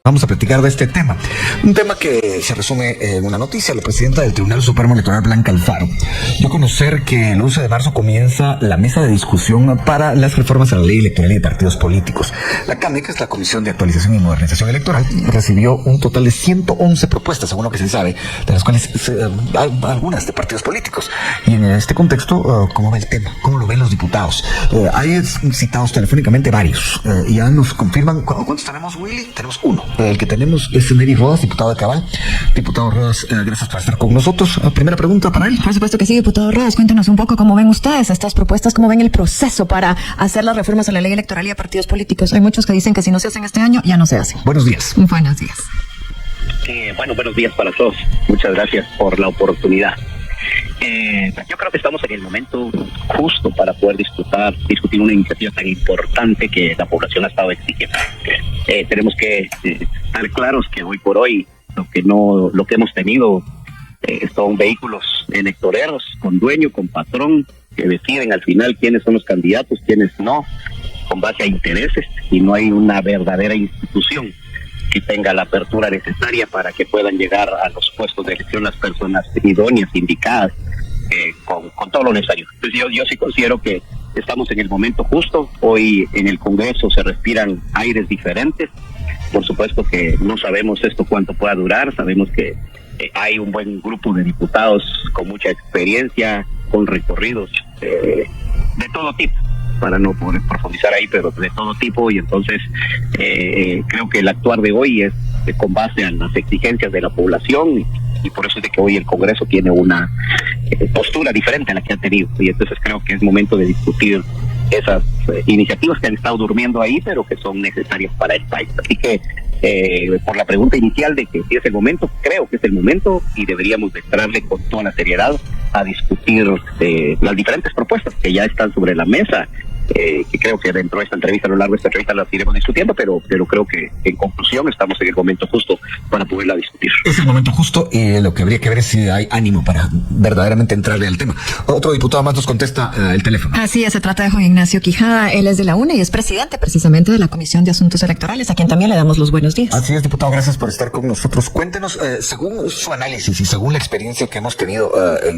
Vamos a platicar de este tema, un tema que se resume en una noticia. La presidenta del Tribunal Supremo Electoral, Blanca Alfaro, dio a conocer que el 11 de marzo comienza la mesa de discusión para las reformas a la ley electoral y de partidos políticos. La CAME, que es la Comisión de Actualización y Modernización Electoral, recibió un total de 111 propuestas, según lo que se sabe, de las cuales hay algunas de partidos políticos. Y en este contexto, ¿cómo ve el tema? ¿Cómo lo ven los diputados? Hay citados telefónicamente varios, y ya nos confirman. ¿Cuántos tenemos, Willy? Tenemos uno. El que tenemos es Neri Rodas, diputado de Cabal. Diputado Rodas, gracias por estar con nosotros. Primera pregunta para él. Por supuesto que sí, diputado Rodas. Cuéntenos un poco cómo ven ustedes estas propuestas, cómo ven el proceso para hacer las reformas a la ley electoral y a partidos políticos. Hay muchos que dicen que si no se hacen este año, ya no se hacen. Buenos días. Buenos días. Buenos días para todos. Muchas gracias por la oportunidad. Yo creo que estamos en el momento justo para poder discutir una iniciativa tan importante que la población ha estado exigiendo. Tenemos que estar claros que hoy por hoy lo que hemos tenido son vehículos electoreros con dueño, con patrón, que deciden al final quiénes son los candidatos, quiénes no, con base a intereses, y no hay una verdadera institución que tenga la apertura necesaria para que puedan llegar a los puestos de elección las personas idóneas, indicadas, con todo lo necesario. Entonces yo sí considero que estamos en el momento justo. Hoy en el Congreso se respiran aires diferentes. Por supuesto que no sabemos esto cuánto pueda durar. Sabemos que hay un buen grupo de diputados con mucha experiencia, con recorridos de todo tipo, para no poder profundizar ahí, pero de todo tipo. Y entonces creo que el actuar de hoy es con base a las exigencias de la población, y por eso es de que hoy el Congreso tiene una postura diferente a la que ha tenido. Y entonces creo que es momento de discutir esas iniciativas que han estado durmiendo ahí, pero que son necesarias para el país. Así que por la pregunta inicial de que si es el momento, creo que es el momento, y deberíamos de entrarle con toda la seriedad a discutir las diferentes propuestas que ya están sobre la mesa, que creo que dentro de esta entrevista, a lo largo de esta entrevista, las iremos discutiendo, pero creo que en conclusión estamos en el momento justo para poderla discutir. Es el momento justo, y lo que habría que ver es si hay ánimo para verdaderamente entrarle al tema. Otro diputado más nos contesta el teléfono. Así es, se trata de Juan Ignacio Quijada. Él es de la UNE y es presidente precisamente de la Comisión de Asuntos Electorales, a quien también le damos los buenos días. Así es, diputado, gracias por estar con nosotros. Cuéntenos, según su análisis y según la experiencia que hemos tenido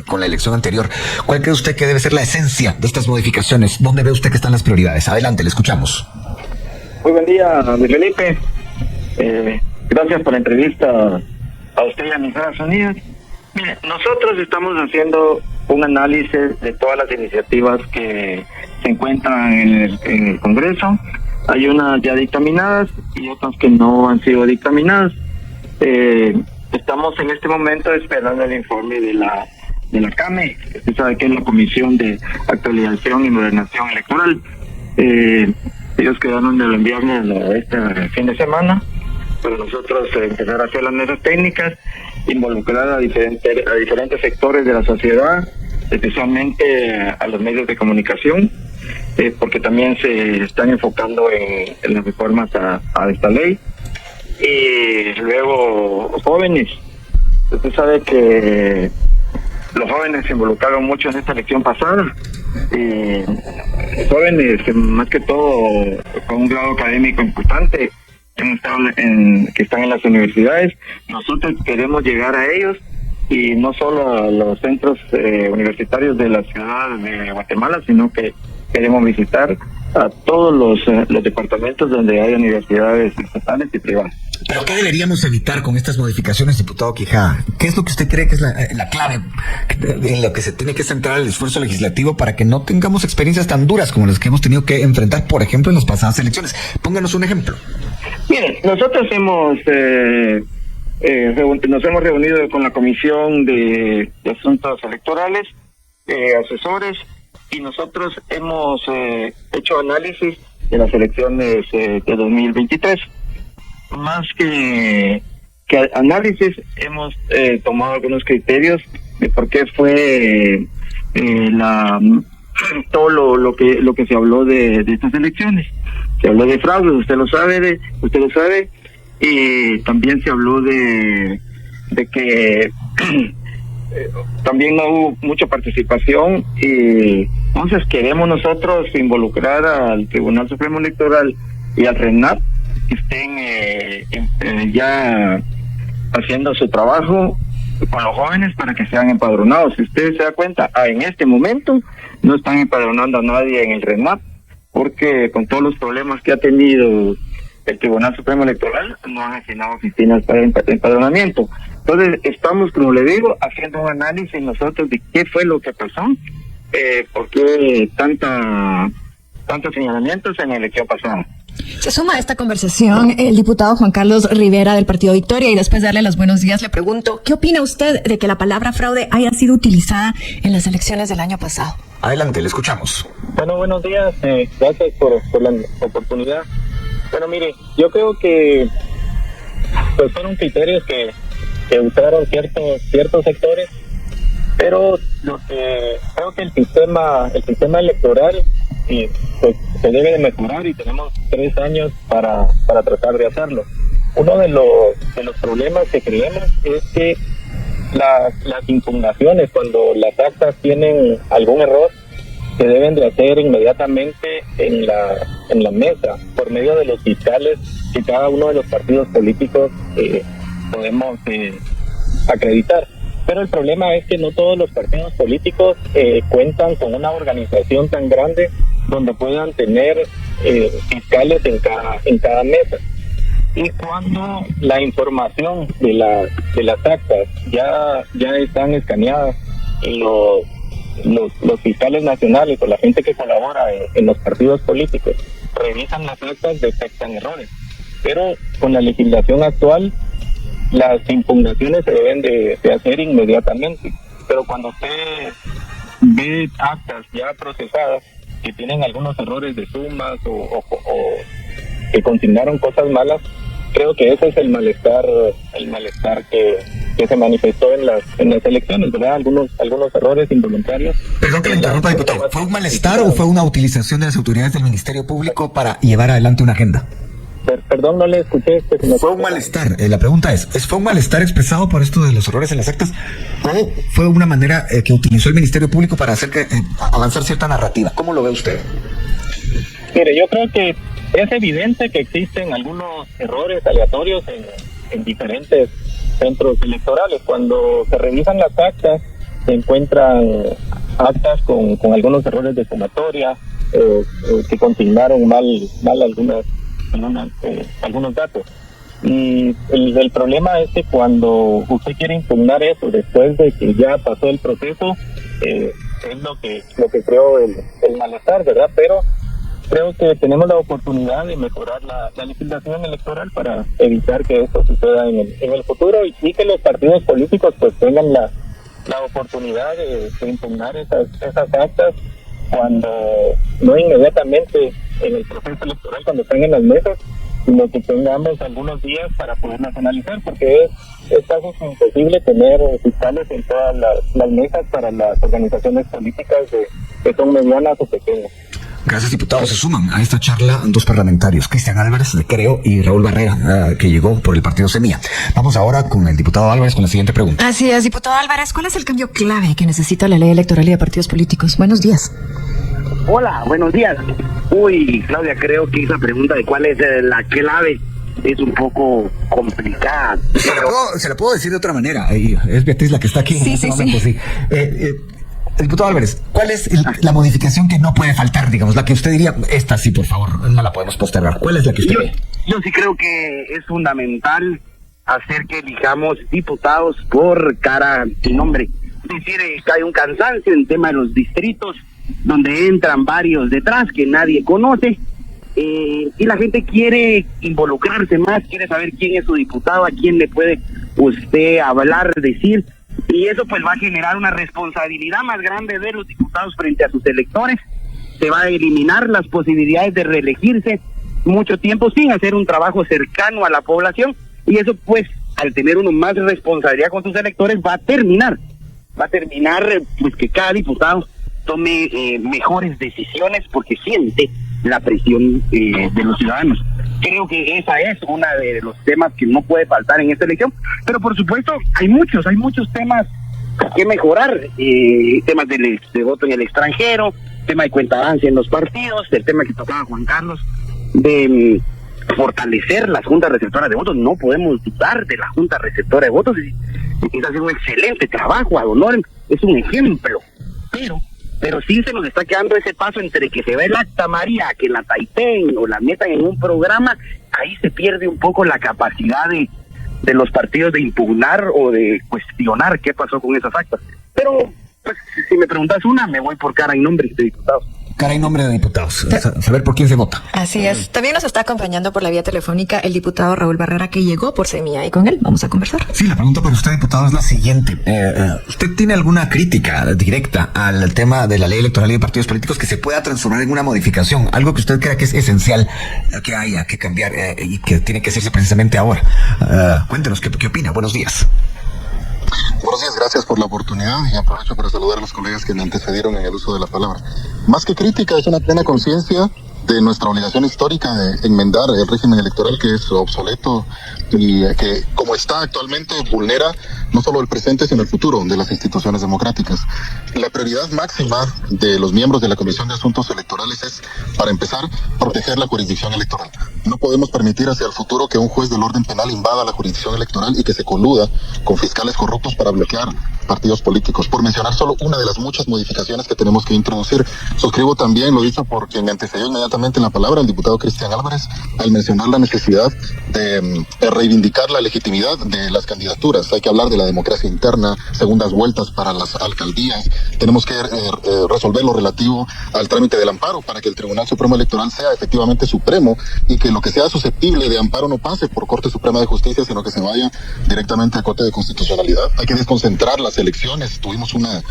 con la elección anterior, ¿cuál cree usted que debe ser la esencia de estas modificaciones? ¿Dónde ve usted que están las prioridades? Adelante, le escuchamos. Muy buen día, Luis Felipe. Gracias por la entrevista a usted y a Emisoras Unidas. Mire, nosotros estamos haciendo un análisis de todas las iniciativas que se encuentran en el Congreso. Hay unas ya dictaminadas y otras que no han sido dictaminadas. Estamos en este momento esperando el informe de la CAME. Usted sabe que es la Comisión de Actualización y Modernización Electoral. Ellos quedaron de enviarnos este fin de semana para nosotros empezar a hacer las mesas técnicas, involucrar a diferentes sectores de la sociedad, especialmente a los medios de comunicación, porque también se están enfocando en las reformas a esta ley. Y luego jóvenes. Usted sabe que los jóvenes se involucraron mucho en esta elección pasada. Jóvenes que más que todo con un grado académico importante, que están en las universidades. Nosotros queremos llegar a ellos, y no solo a los centros universitarios de la ciudad de Guatemala, sino que queremos visitar a todos los departamentos donde hay universidades estatales y privadas. ¿Pero qué deberíamos evitar con estas modificaciones, diputado Quijada? ¿Qué es lo que usted cree que es la clave en lo que se tiene que centrar el esfuerzo legislativo para que no tengamos experiencias tan duras como las que hemos tenido que enfrentar, por ejemplo, en las pasadas elecciones? Pónganos un ejemplo. Miren, nosotros nos hemos reunido con la Comisión de Asuntos Electorales, asesores, y nosotros hemos hecho análisis de las elecciones de 2023. Más que análisis, hemos tomado algunos criterios de por qué fue todo lo que se habló de estas elecciones. Se habló de fraude, usted lo sabe, y también se habló de que también no hubo mucha participación, y entonces queremos nosotros involucrar al Tribunal Supremo Electoral y al RENAP que estén ya haciendo su trabajo con los jóvenes para que sean empadronados. Si ustedes se dan cuenta, en este momento no están empadronando a nadie en el RENAP, porque con todos los problemas que ha tenido el Tribunal Supremo Electoral, no han asignado oficinas para el empadronamiento. Entonces, estamos, como le digo, haciendo un análisis nosotros de qué fue lo que pasó, por qué tantos señalamientos en la elección pasada. Se suma a esta conversación el diputado Juan Carlos Rivera del Partido Victoria, y después de darle los buenos días le pregunto, ¿qué opina usted de que la palabra fraude haya sido utilizada en las elecciones del año pasado? Adelante, le escuchamos. Bueno, buenos días, gracias por la oportunidad. Bueno, mire, yo creo que pues fueron criterios que usaron ciertos sectores, pero lo que creo que el sistema electoral pues se debe de mejorar, y tenemos 3 años para tratar de hacerlo. Uno de los problemas que creemos es que las impugnaciones, cuando las actas tienen algún error, se deben de hacer inmediatamente en la mesa, por medio de los fiscales que cada uno de los partidos políticos podemos acreditar. Pero el problema es que no todos los partidos políticos cuentan con una organización tan grande donde puedan tener fiscales en cada mesa. Y cuando la información de las actas ya están escaneadas, y los fiscales nacionales o la gente que colabora en los partidos políticos revisan las actas, detectan errores. Pero con la legislación actual, las impugnaciones se deben de hacer inmediatamente. Pero cuando usted ve actas ya procesadas que tienen algunos errores de sumas o que consignaron cosas malas, creo que ese es el malestar que se manifestó en las elecciones, ¿verdad? Algunos errores involuntarios. Perdón que le interrumpa, diputado. ¿Fue un malestar o fue una utilización de las autoridades del Ministerio Público para llevar adelante una agenda? Perdón, no le escuché. Fue un malestar. La pregunta ¿fue un malestar expresado por esto de los errores en las actas, o fue una manera que utilizó el Ministerio Público para hacer avanzar cierta narrativa? ¿Cómo lo ve usted? Mire, yo creo que es evidente que existen algunos errores aleatorios en diferentes centros electorales. Cuando se revisan las actas, se encuentran actas con algunos errores de sumatoria, que consignaron mal algunos datos. Y el problema es que cuando usted quiere impugnar eso después de que ya pasó el proceso, es lo que creo el malestar, ¿verdad? Pero creo que tenemos la oportunidad de mejorar la legislación electoral para evitar que esto suceda en el futuro, y que los partidos políticos pues tengan la oportunidad de impugnar esas actas cuando no inmediatamente en el proceso electoral, cuando estén en las mesas, sino que tengamos algunos días para poderlas analizar, porque es casi imposible tener fiscales en todas las mesas para las organizaciones políticas que son medianas o pequeñas. Gracias, diputado. Se suman a esta charla 2 parlamentarios, Cristian Álvarez de Creo y Raúl Barrera, que llegó por el partido Semilla. Vamos ahora con el diputado Álvarez con la siguiente pregunta. Así es, diputado Álvarez, ¿cuál es el cambio clave que necesita la ley electoral y de partidos políticos? Buenos días. Hola, buenos días. Uy, Claudia, creo que esa pregunta de cuál es la clave es un poco complicada. Se la puedo decir de otra manera. Es Beatriz la que está aquí en este momento. Sí. Diputado Álvarez, ¿cuál es la modificación que no puede faltar, digamos, la que usted diría, esta sí, por favor, no la podemos postergar? ¿Cuál es la que usted ve? Yo sí creo que es fundamental hacer que elijamos diputados por cara y nombre. Es decir, que hay un cansancio en tema de los distritos, donde entran varios detrás que nadie conoce, y la gente quiere involucrarse más, quiere saber quién es su diputado, a quién le puede usted hablar, decir, y eso pues va a generar una responsabilidad más grande de los diputados frente a sus electores. Se va a eliminar las posibilidades de reelegirse mucho tiempo sin hacer un trabajo cercano a la población, y eso pues al tener uno más responsabilidad con sus electores va a terminar pues que cada diputado tome mejores decisiones porque siente la presión de los ciudadanos. Creo que esa es una de los temas que no puede faltar en esta elección, pero por supuesto hay muchos temas que mejorar, temas de voto en el extranjero, tema de cuentadancia en los partidos, el tema que tocaba Juan Carlos de fortalecer las juntas receptoras de votos. No podemos dudar de la junta receptora de votos. Está haciendo un excelente trabajo, ad honorem, es un ejemplo. Pero sí se nos está quedando ese paso entre que se ve el acta María, que la taipeen o la metan en un programa. Ahí se pierde un poco la capacidad de los partidos de impugnar o de cuestionar qué pasó con esas actas. Pero, pues, si me preguntas una, me voy por cara y nombre de diputados. Cara y nombre de diputados, saber por quién se vota. Así es. También nos está acompañando por la vía telefónica el diputado Raúl Barrera, que llegó por Semilla, y con él vamos a conversar. Sí, la pregunta para usted, diputado, es la siguiente. ¿Usted tiene alguna crítica directa al tema de la ley electoral y de partidos políticos que se pueda transformar en una modificación? Algo que usted crea que es esencial que haya que cambiar y que tiene que hacerse precisamente ahora. Cuéntenos, ¿qué opina? Buenos días. Buenos días, gracias por la oportunidad y aprovecho para saludar a los colegas que me antecedieron en el uso de la palabra. Más que crítica, es una plena conciencia de nuestra obligación histórica de enmendar el régimen electoral que es obsoleto y que, como está actualmente, vulnera no solo el presente sino el futuro de las instituciones democráticas. La prioridad máxima de los miembros de la Comisión de Asuntos Electorales es, para empezar, proteger la jurisdicción electoral. No podemos permitir hacia el futuro que un juez del orden penal invada la jurisdicción electoral y que se coluda con fiscales corruptos para bloquear partidos políticos. Por mencionar solo una de las muchas modificaciones que tenemos que introducir, suscribo también lo dicho por quien me antecedió inmediatamente en la palabra, el diputado Cristian Álvarez, al mencionar la necesidad de reivindicar la legitimidad de las candidaturas. Hay que hablar de la democracia interna, segundas vueltas para las alcaldías. Tenemos que resolver lo relativo al trámite del amparo para que el Tribunal Supremo Electoral sea efectivamente supremo y que lo que sea susceptible de amparo no pase por Corte Suprema de Justicia, sino que se vaya directamente a Corte de Constitucionalidad. Hay que desconcentrar las elecciones. Tuvimos una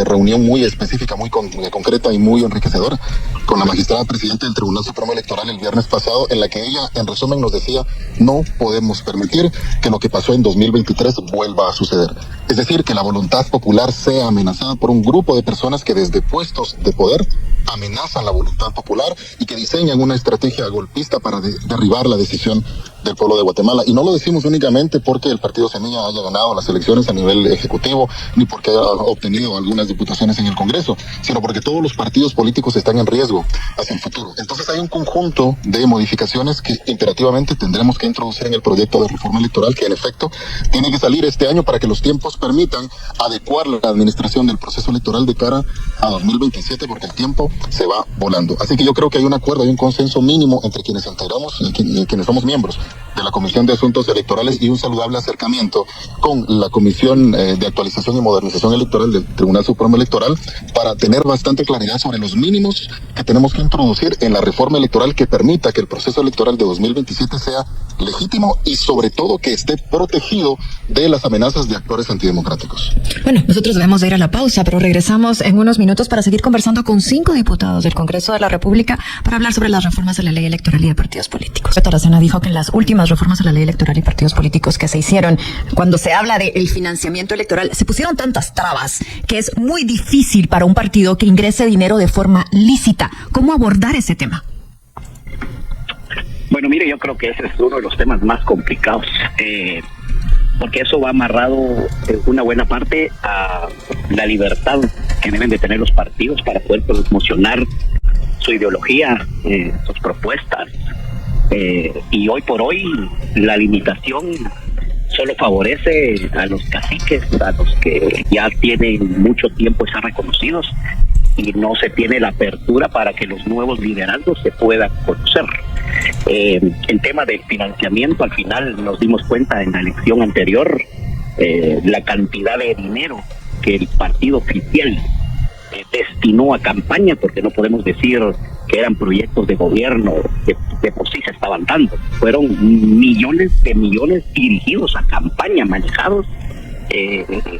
reunión muy específica, muy concreta y muy enriquecedora con la magistrada presidenta del Tribunal Supremo Electoral el viernes pasado, en la que ella, en resumen, nos decía: no podemos permitir que lo que pasó en 2023 vuelva a suceder. Es decir, que la voluntad popular sea amenazada por un grupo de personas que desde puestos de poder amenazan la voluntad popular y que diseñan una estrategia golpista para derribar la decisión del pueblo de Guatemala. Y no lo decimos únicamente porque el partido Semilla haya ganado las elecciones a nivel ejecutivo, ni porque haya obtenido algunas diputaciones en el Congreso, sino porque todos los partidos políticos están en riesgo hacia el futuro. Entonces hay un conjunto de modificaciones que imperativamente tendremos que introducir en el proyecto de reforma electoral, que en efecto tiene que salir este año para que los tiempos permitan adecuar la administración del proceso electoral de cara a 2027, porque el tiempo se va volando. Así que yo creo que hay un acuerdo, hay un consenso mínimo entre quienes integramos y quienes somos miembros de la Comisión de Asuntos Electorales, y un saludable acercamiento con la Comisión de Actualización y Modernización Electoral del Tribunal Supremo Electoral para tener bastante claridad sobre los mínimos que tenemos que introducir en la reforma electoral que permita que el proceso electoral de 2027 sea legítimo y sobre todo que esté protegido de las amenazas de actores antidemocráticos. Bueno, nosotros debemos de ir a la pausa, pero regresamos en unos minutos para seguir conversando con 5 diputados del Congreso de la República para hablar sobre las reformas a la ley electoral y de partidos políticos. Tarazona dijo que en las últimas reformas a la ley electoral y partidos políticos que se hicieron, cuando se habla del financiamiento electoral, se pusieron tantas trabas que es muy difícil para un partido que ingrese dinero de forma lícita. ¿Cómo abordar ese tema? Bueno, mire, yo creo que ese es uno de los temas más complicados, porque eso va amarrado en una buena parte a la libertad que deben de tener los partidos para poder promocionar su ideología, sus propuestas, y hoy por hoy la limitación solo favorece a los caciques, a los que ya tienen mucho tiempo y están reconocidos, y no se tiene la apertura para que los nuevos liderazgos se puedan conocer. El tema del financiamiento, al final nos dimos cuenta en la elección anterior, la cantidad de dinero que el partido oficial destinó a campaña, porque no podemos decir que eran proyectos de gobierno que de por sí se estaban dando. Fueron millones de millones dirigidos a campaña, manejados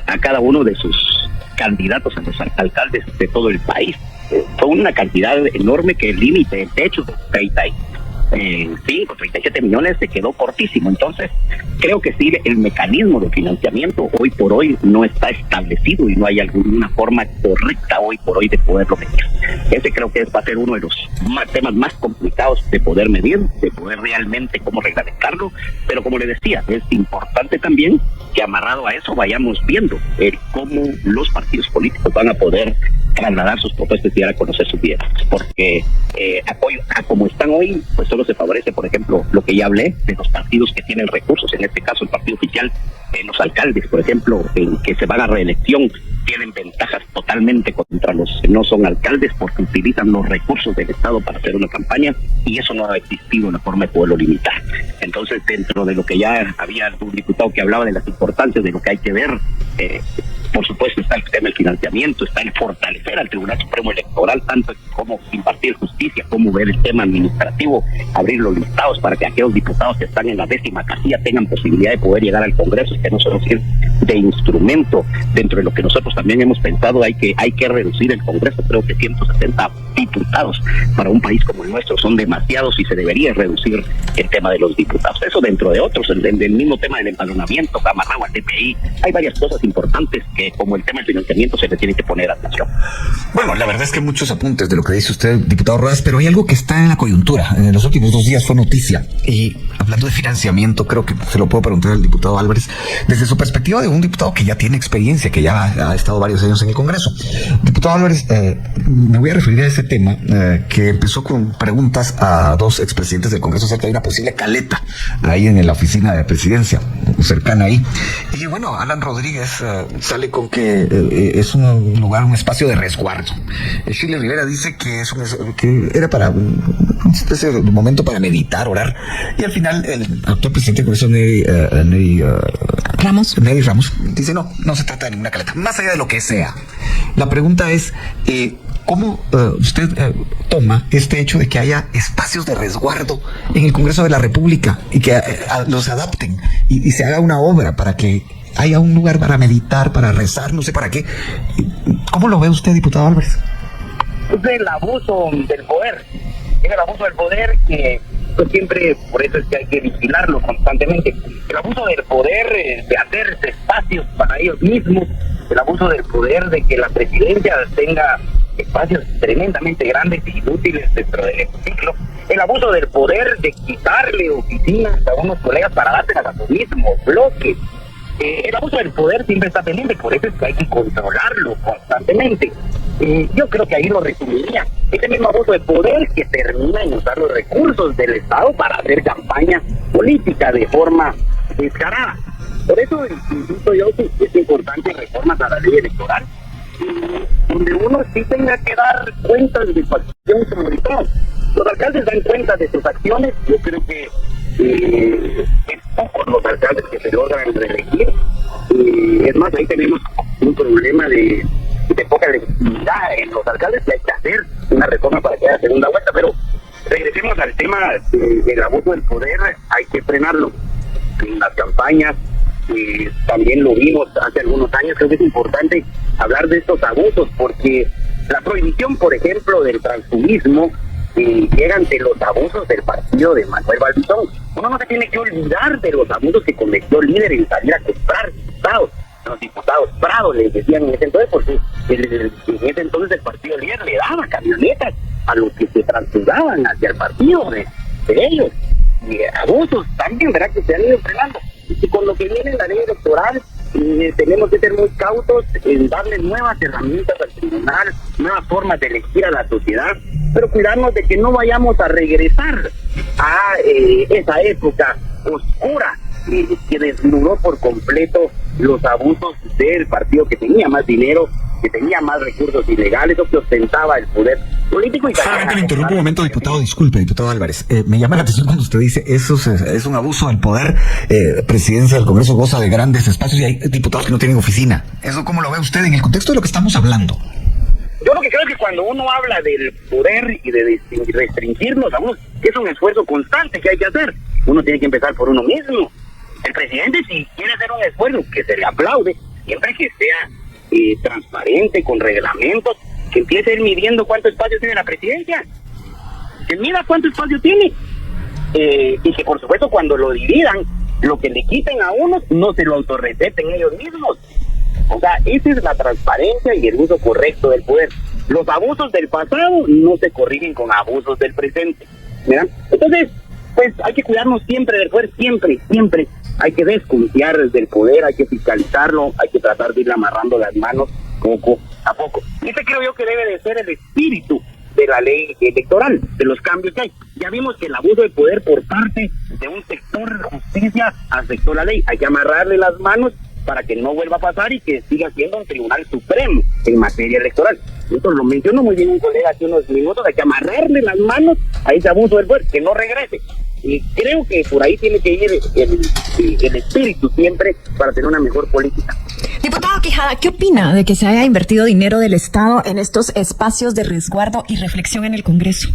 a cada uno de sus candidatos a los alcaldes de todo el país. Fue una cantidad enorme que el límite, el techo de 37 millones se quedó cortísimo. Entonces, creo que sí, el mecanismo de financiamiento hoy por hoy no está establecido y no hay alguna forma correcta hoy por hoy de poderlo medir. Ese creo que va a ser uno de los temas más complicados de poder medir, de poder realmente cómo reglamentarlo, pero como le decía, es importante también que amarrado a eso vayamos viendo cómo los partidos políticos van a poder trasladar sus propuestas y dar a conocer sus ideas, porque apoyo a como están hoy, pues son solo se favorece, por ejemplo, lo que ya hablé, de los partidos que tienen recursos, en este caso el partido oficial, los alcaldes, por ejemplo, que se van a reelección, tienen ventajas totalmente contra los que no son alcaldes porque utilizan los recursos del Estado para hacer una campaña, y eso no ha existido una forma de poderlo limitar. Entonces, dentro de lo que ya había un diputado que hablaba de las importancias de lo que hay que ver, por supuesto está el tema del financiamiento, está el fortalecer al Tribunal Supremo Electoral, tanto como impartir justicia, como ver el tema administrativo, abrir los listados para que aquellos diputados que están en la 10ª casilla tengan posibilidad de poder llegar al Congreso, y que no solo sirva de instrumento. Dentro de lo que nosotros también hemos pensado, hay que reducir el Congreso. Creo que 170 diputados para un país como el nuestro son demasiados, y se debería reducir el tema de los diputados. Eso dentro de otros, el mismo tema del empadronamiento, amarrado al TPI. Hay varias cosas importantes que, como el tema del financiamiento, se le tiene que poner atención. Bueno, la verdad es que muchos apuntes de lo que dice usted, diputado Rodas, pero hay algo que está en la coyuntura. En los últimos 2 días fue noticia. Y hablando de financiamiento, creo que se lo puedo preguntar al diputado Álvarez, desde su perspectiva de un diputado que ya tiene experiencia, que ya ha estado varios años en el Congreso. Diputado Álvarez, me voy a referir a ese tema que empezó con preguntas a 2 expresidentes del Congreso acerca de una posible caleta ahí en la oficina de presidencia, cercana ahí. Y bueno, Alan Rodríguez sale con que es un lugar, un espacio de resguardo. Shirley Rivera dice que que era para una especie de momento para meditar, orar, y al final el actual presidente del Congreso, Neri Ramos, dice no se trata de ninguna caleta, más allá de lo que sea. La pregunta es, ¿cómo usted toma este hecho de que haya espacios de resguardo en el Congreso de la República y que los adapten y se haga una obra para que haya un lugar para meditar, para rezar, no sé para qué? ¿Cómo lo ve usted, diputado Álvarez? Es el abuso del poder. Es el abuso del poder que siempre, por eso es que hay que vigilarlo constantemente. El abuso del poder de hacerse espacios para ellos mismos, el abuso del poder de que la presidencia tenga espacios tremendamente grandes y inútiles dentro del hemiciclo, el abuso del poder de quitarle oficinas a unos colegas para dárselas a su mismo bloque. El abuso del poder siempre está pendiente, por eso es que hay que controlarlo constantemente. Yo creo que ahí lo resumiría. Ese mismo abuso de poder que termina en usar los recursos del Estado para hacer campaña política de forma descarada. Por eso insisto yo que es importante reformas a la ley electoral, donde uno sí tenga que dar cuentas de su acción sobre todo. Los alcaldes dan cuenta de sus acciones. Yo creo que es pocos los alcaldes que se logran reelegir. Es más, ahí tenemos un problema de poca legitimidad en los alcaldes, que hay que hacer una reforma para que haya segunda vuelta. Pero regresemos al tema del abuso del poder. Hay que frenarlo en las campañas. También lo vimos hace algunos años. Creo que es importante hablar de estos abusos, porque la prohibición, por ejemplo, del transfugismo llega ante los abusos del partido de Manuel Balbizón. Uno no se tiene que olvidar de los abusos que cometió el líder en salir a comprar diputados. Los diputados Prado les decían en ese entonces, porque en ese entonces el partido líder le daba camionetas a los que se transfugaban hacia el partido de ellos. Y abusos también, ¿verdad?, que se han ido frenando. Y con lo que viene en la ley electoral, tenemos que ser muy cautos en darle nuevas herramientas al tribunal, nuevas formas de elegir a la sociedad, pero cuidarnos de que no vayamos a regresar a esa época oscura que desnudó por completo los abusos del partido que tenía más dinero, que tenía más recursos ilegales, o que ostentaba el poder político. Y solamente le interrumpo un momento, diputado, disculpe, diputado Álvarez. Me llama la atención cuando usted dice eso es un abuso del poder. Presidencia del Congreso goza de grandes espacios y hay diputados que no tienen oficina. ¿Eso cómo lo ve usted en el contexto de lo que estamos hablando? Yo lo que creo es que cuando uno habla del poder y de restringirnos a unos, es un esfuerzo constante que hay que hacer. Uno tiene que empezar por uno mismo. El presidente, si quiere hacer un esfuerzo, que se le aplaude, siempre que sea transparente, con reglamentos, que empiece a ir midiendo cuánto espacio tiene la presidencia, que mida cuánto espacio tiene, y que por supuesto cuando lo dividan, lo que le quiten a unos, no se lo autorreceten ellos mismos. O sea, esa es la transparencia y el uso correcto del poder. Los abusos del pasado no se corrigen con abusos del presente, ¿verdad? Entonces, pues hay que cuidarnos siempre del poder, siempre. Hay que desconfiar del poder, hay que fiscalizarlo, hay que tratar de ir amarrando las manos poco a poco. Ese creo yo que debe de ser el espíritu de la ley electoral, de los cambios que hay. Ya vimos que el abuso de poder por parte de un sector de justicia afectó la ley. Hay que amarrarle las manos para que no vuelva a pasar y que siga siendo un tribunal supremo en materia electoral. Esto lo mencionó muy bien un colega hace unos minutos, hay que amarrarle las manos a ese abuso del poder, que no regrese. Y creo que por ahí tiene que ir el espíritu siempre para tener una mejor política. Diputado Quijada, ¿qué opina de que se haya invertido dinero del Estado en estos espacios de resguardo y reflexión en el Congreso?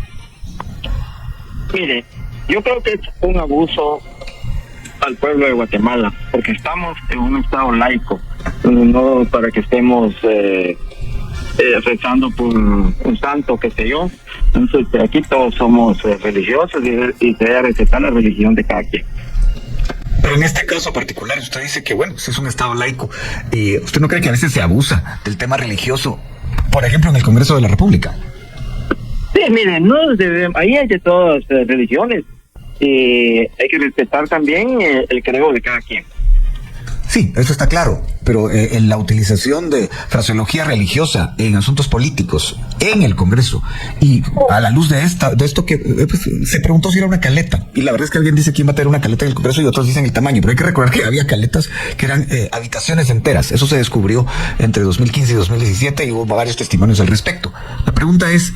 Mire, yo creo que es un abuso al pueblo de Guatemala, porque estamos en un estado laico, no para que estemos rezando por un santo, qué sé yo. Entonces aquí todos somos religiosos y se debe respetar la religión de cada quien. Pero en este caso particular usted dice que, bueno, si es un estado laico, y ¿usted no cree que a veces se abusa del tema religioso, por ejemplo, en el Congreso de la República? Sí, miren, ahí hay de todas religiones y hay que respetar también el credo de cada quien. Sí, eso está claro, pero en la utilización de fraseología religiosa en asuntos políticos en el Congreso, y a la luz de esto que pues, se preguntó si era una caleta, y la verdad es que alguien dice quién va a tener una caleta en el Congreso y otros dicen el tamaño, pero hay que recordar que había caletas que eran habitaciones enteras. Eso se descubrió entre 2015 y 2017 y hubo varios testimonios al respecto. La pregunta es,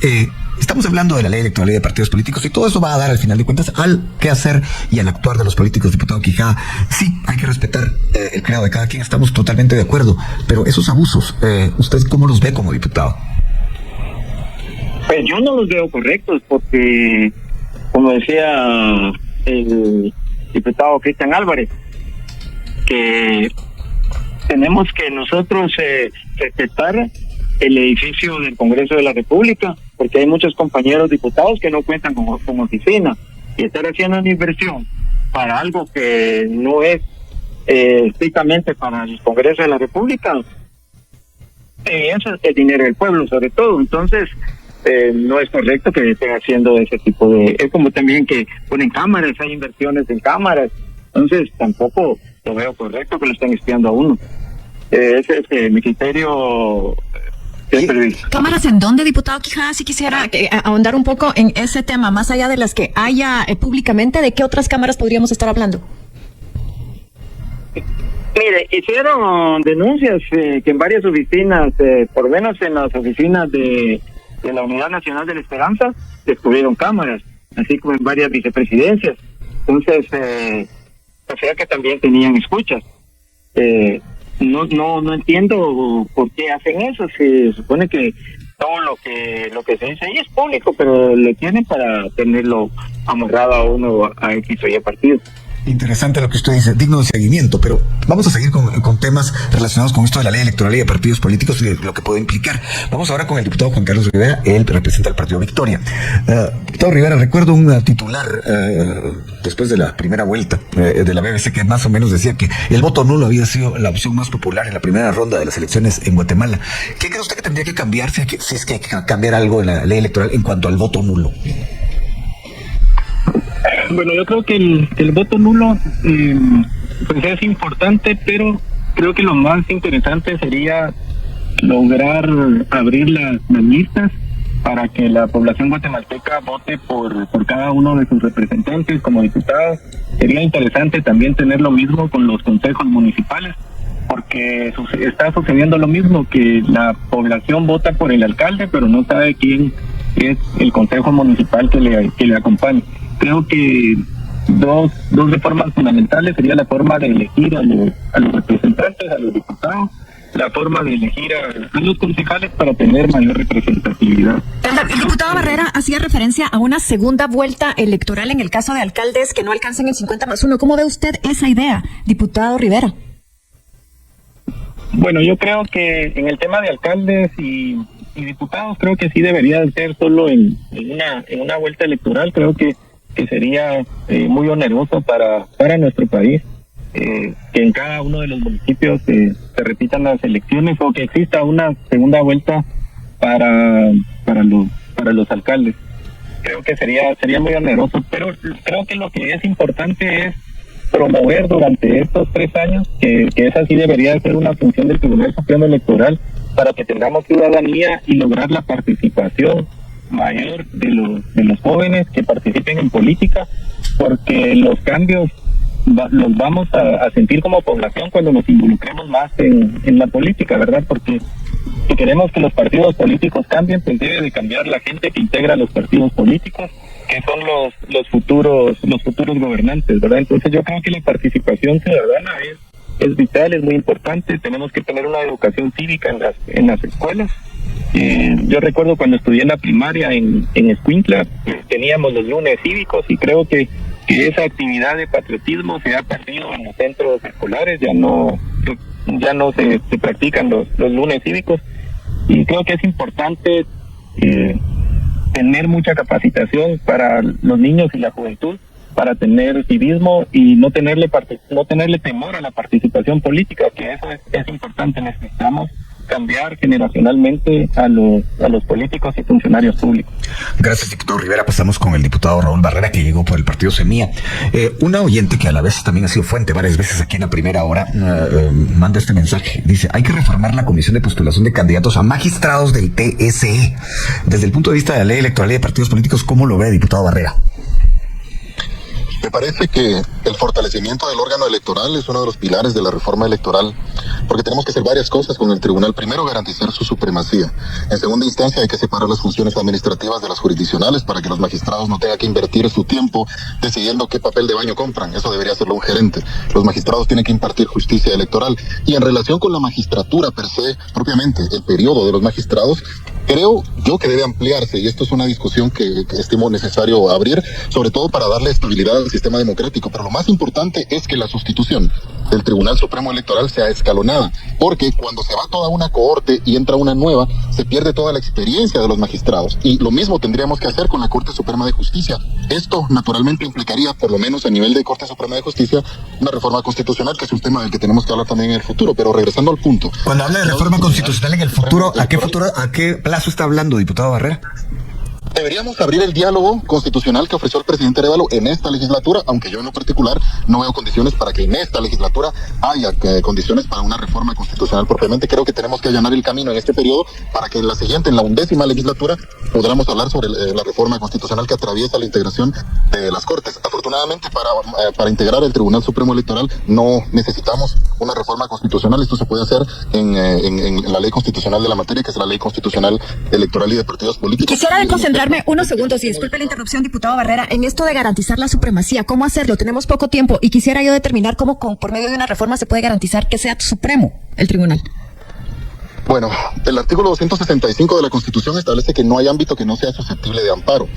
estamos hablando de la ley electoral y de partidos políticos, y todo eso va a dar al final de cuentas al qué hacer y al actuar de los políticos, diputado Quijada. Sí, hay que respetar el credo de cada quien, estamos totalmente de acuerdo, pero esos abusos, ¿usted cómo los ve como diputado? Pues yo no los veo correctos porque, como decía el diputado Cristian Álvarez, que tenemos que nosotros respetar el edificio del Congreso de la República, porque hay muchos compañeros diputados que no cuentan con oficina, y estar haciendo una inversión para algo que no es estrictamente para el Congreso de la República, eso es el dinero del pueblo sobre todo. Entonces no es correcto que estén haciendo ese tipo de... Es como también que ponen cámaras, hay inversiones en cámaras, entonces tampoco lo veo correcto que lo estén espiando a uno. Ese es mi criterio. ¿Cámaras en dónde, diputado Quijada? Si quisiera ahondar un poco en ese tema, más allá de las que haya públicamente, ¿de qué otras cámaras podríamos estar hablando? Mire, hicieron denuncias que en varias oficinas, por lo menos en las oficinas de la Unidad Nacional de la Esperanza, descubrieron cámaras, así como en varias vicepresidencias. Entonces, o sea que también tenían escuchas. No entiendo por qué hacen eso. Se supone que todo lo que se dice ahí es público, pero lo tienen para tenerlo amarrado a uno a X o Y partido. Interesante lo que usted dice, digno de seguimiento, pero vamos a seguir con temas relacionados con esto de la ley electoral y de partidos políticos y de lo que puede implicar. Vamos ahora con el diputado Juan Carlos Rivera, él representa el Partido Victoria. Diputado Rivera, recuerdo un titular después de la primera vuelta de la BBC que más o menos decía que el voto nulo había sido la opción más popular en la primera ronda de las elecciones en Guatemala. ¿Qué cree usted que tendría que cambiar si es que hay que cambiar algo en la ley electoral en cuanto al voto nulo? Bueno, yo creo que el voto nulo pues es importante, pero creo que lo más interesante sería lograr abrir las listas para que la población guatemalteca vote por cada uno de sus representantes como diputados. Sería interesante también tener lo mismo con los consejos municipales, porque está sucediendo lo mismo, que la población vota por el alcalde, pero no sabe quién es el consejo municipal que le acompaña. Creo que dos reformas fundamentales sería la forma de elegir a los representantes, a los diputados, la forma de elegir a los concejales para tener mayor representatividad. El diputado Barrera hacía referencia a una segunda vuelta electoral en el caso de alcaldes que no alcancen el 50+1. ¿Cómo ve usted esa idea, diputado Rivera? Bueno, yo creo que en el tema de alcaldes y diputados, creo que sí debería ser solo en una vuelta electoral. Creo que sería muy oneroso para nuestro país que en cada uno de los municipios se repitan las elecciones, o que exista una segunda vuelta para los alcaldes. Creo que sería muy oneroso, pero creo que lo que es importante es promover durante estos 3 años, que esa sí debería ser una función del Tribunal Supremo Electoral, para que tengamos ciudadanía y lograr la participación mayor de los jóvenes que participen en política, porque los cambios los vamos a sentir como población cuando nos involucremos más en la política, ¿verdad? Porque si queremos que los partidos políticos cambien, pues debe de cambiar la gente que integra los partidos políticos, que son los futuros gobernantes, ¿verdad? Entonces yo creo que la participación ciudadana es vital, es muy importante. Tenemos que tener una educación cívica en las escuelas. Yo recuerdo cuando estudié en la primaria en Escuintla, teníamos los lunes cívicos, y creo que esa actividad de patriotismo se ha perdido en los centros escolares. Ya no se practican los lunes cívicos, y creo que es importante tener mucha capacitación para los niños y la juventud, para tener civismo y no tenerle temor a la participación política, que eso es importante. Necesitamos cambiar generacionalmente a los políticos y funcionarios públicos. Gracias, diputado Rivera. Pasamos con el diputado Raúl Barrera, que llegó por el partido Semilla. Una oyente que a la vez también ha sido fuente varias veces aquí en la primera hora, manda este mensaje. Dice: hay que reformar la comisión de postulación de candidatos a magistrados del TSE. Desde el punto de vista de la ley electoral y de partidos políticos, ¿cómo lo ve, diputado Barrera? Me parece que el fortalecimiento del órgano electoral es uno de los pilares de la reforma electoral, porque tenemos que hacer varias cosas con el tribunal. Primero, garantizar su supremacía. En segunda instancia, hay que separar las funciones administrativas de las jurisdiccionales para que los magistrados no tengan que invertir su tiempo decidiendo qué papel de baño compran. Eso debería hacerlo un gerente. Los magistrados tienen que impartir justicia electoral. Y en relación con la magistratura per se, propiamente, el periodo de los magistrados, creo yo que debe ampliarse, y esto es una discusión que estimo necesario abrir, sobre todo para darle estabilidad al sistema democrático. Pero lo más importante es que la sustitución del Tribunal Supremo Electoral sea escalonada, porque cuando se va toda una cohorte y entra una nueva, se pierde toda la experiencia de los magistrados, y lo mismo tendríamos que hacer con la Corte Suprema de Justicia. Esto naturalmente implicaría, por lo menos a nivel de Corte Suprema de Justicia, una reforma constitucional, que es un tema del que tenemos que hablar también en el futuro. Pero regresando al punto, cuando habla de reforma constitucional en el futuro, ¿a qué plazo está hablando, diputado Barrera? Deberíamos abrir el diálogo constitucional que ofreció el presidente Arévalo en esta legislatura, aunque yo en lo particular no veo condiciones para que en esta legislatura haya condiciones para una reforma constitucional propiamente. Creo que tenemos que allanar el camino en este periodo para que en la siguiente, en la 11ª legislatura, podamos hablar sobre la reforma constitucional que atraviesa la integración de las Cortes. Afortunadamente, para integrar el Tribunal Supremo Electoral no necesitamos una reforma constitucional. Esto se puede hacer en la ley constitucional de la materia, que es la Ley Constitucional Electoral y de Partidos Políticos. Quisiera concentrarme unos segundos, y disculpe la interrupción, diputado Barrera, en esto de garantizar la supremacía. ¿Cómo hacerlo? Tenemos poco tiempo, y quisiera yo determinar cómo por medio de una reforma se puede garantizar que sea supremo el tribunal. Bueno, el artículo 265 de la Constitución establece que no hay ámbito que no sea susceptible de amparo.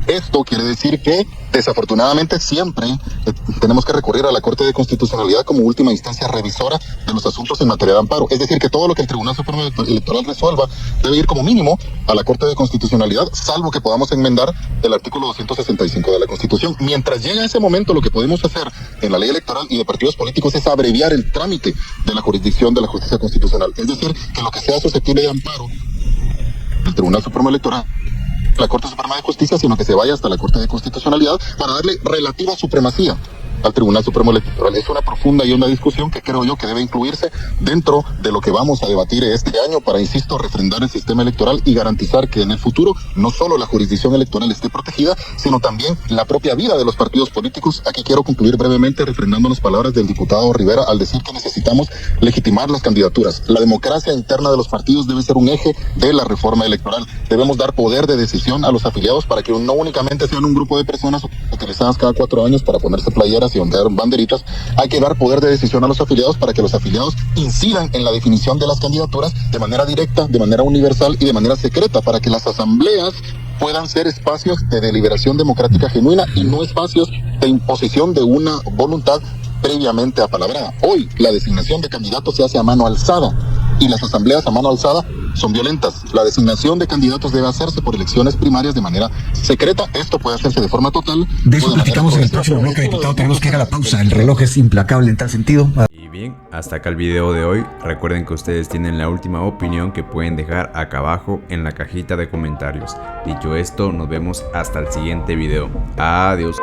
Esto quiere decir que, desafortunadamente, siempre tenemos que recurrir a la Corte de Constitucionalidad como última instancia revisora de los asuntos en materia de amparo. Es decir, que todo lo que el Tribunal Supremo Electoral resuelva debe ir como mínimo a la Corte de Constitucionalidad, salvo que podamos enmendar el artículo 265 de la Constitución. Mientras llegue ese momento, lo que podemos hacer en la ley electoral y de partidos políticos es abreviar el trámite de la jurisdicción de la justicia constitucional. Es decir, que lo que sea susceptible de amparo del Tribunal Supremo Electoral, la Corte Suprema de Justicia, sino que se vaya hasta la Corte de Constitucionalidad para darle relativa supremacía al Tribunal Supremo Electoral. Es una profunda y honda discusión que creo yo que debe incluirse dentro de lo que vamos a debatir este año para, insisto, refrendar el sistema electoral y garantizar que en el futuro no solo la jurisdicción electoral esté protegida, sino también la propia vida de los partidos políticos. Aquí quiero concluir brevemente refrendando las palabras del diputado Rivera al decir que necesitamos legitimar las candidaturas. La democracia interna de los partidos debe ser un eje de la reforma electoral. Debemos dar poder de decisión a los afiliados para que no únicamente sean un grupo de personas utilizadas cada 4 años para ponerse playeras y ondear banderitas. Hay que dar poder de decisión a los afiliados para que los afiliados incidan en la definición de las candidaturas de manera directa, de manera universal y de manera secreta, para que las asambleas puedan ser espacios de deliberación democrática genuina y no espacios de imposición de una voluntad previamente apalabrada. Hoy la designación de candidatos se hace a mano alzada y las asambleas a mano alzada son violentas. La designación de candidatos debe hacerse por elecciones primarias de manera secreta. Esto puede hacerse de forma total. De eso platicamos en el próximo bloque, diputado. Tenemos que ir a la pausa. El reloj es implacable en tal sentido. Y bien, hasta acá el video de hoy. Recuerden que ustedes tienen la última opinión que pueden dejar acá abajo en la cajita de comentarios. Dicho esto, nos vemos hasta el siguiente video. Adiós.